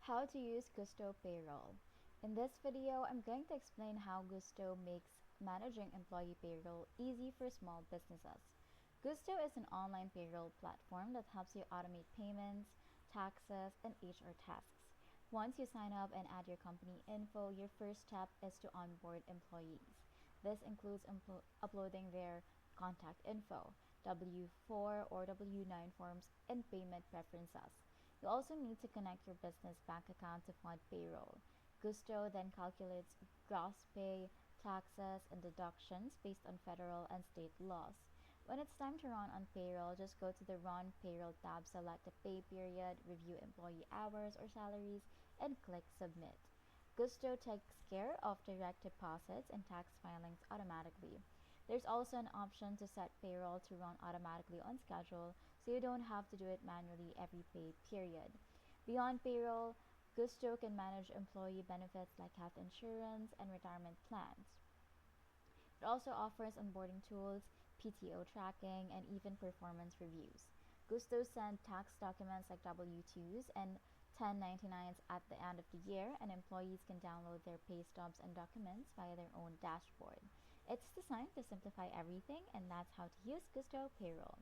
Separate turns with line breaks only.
How to use Gusto Payroll. In this video, I'm going to explain how Gusto makes managing employee payroll easy for small businesses. Gusto is an online payroll platform that helps you automate payments, taxes, and HR tasks. Once you sign up and add your company info, your first step is to onboard employees. This includes uploading their contact info, W-4 or W-9 forms, and payment preferences. You also need to connect your business bank account to fund payroll. Gusto then calculates gross pay, taxes, and deductions based on federal and state laws. When it's time to run on payroll, just go to the Run Payroll tab, select the pay period, review employee hours or salaries, and click Submit. Gusto takes care of direct deposits and tax filings automatically. There's also an option to set payroll to run automatically on schedule, so you don't have to do it manually every pay period. Beyond payroll, Gusto can manage employee benefits like health insurance and retirement plans. It also offers onboarding tools, PTO tracking, and even performance reviews. Gusto sends tax documents like W-2s and 1099s at the end of the year, and employees can download their pay stubs and documents via their own dashboard. It's designed to simplify everything, and that's how to use Gusto Payroll.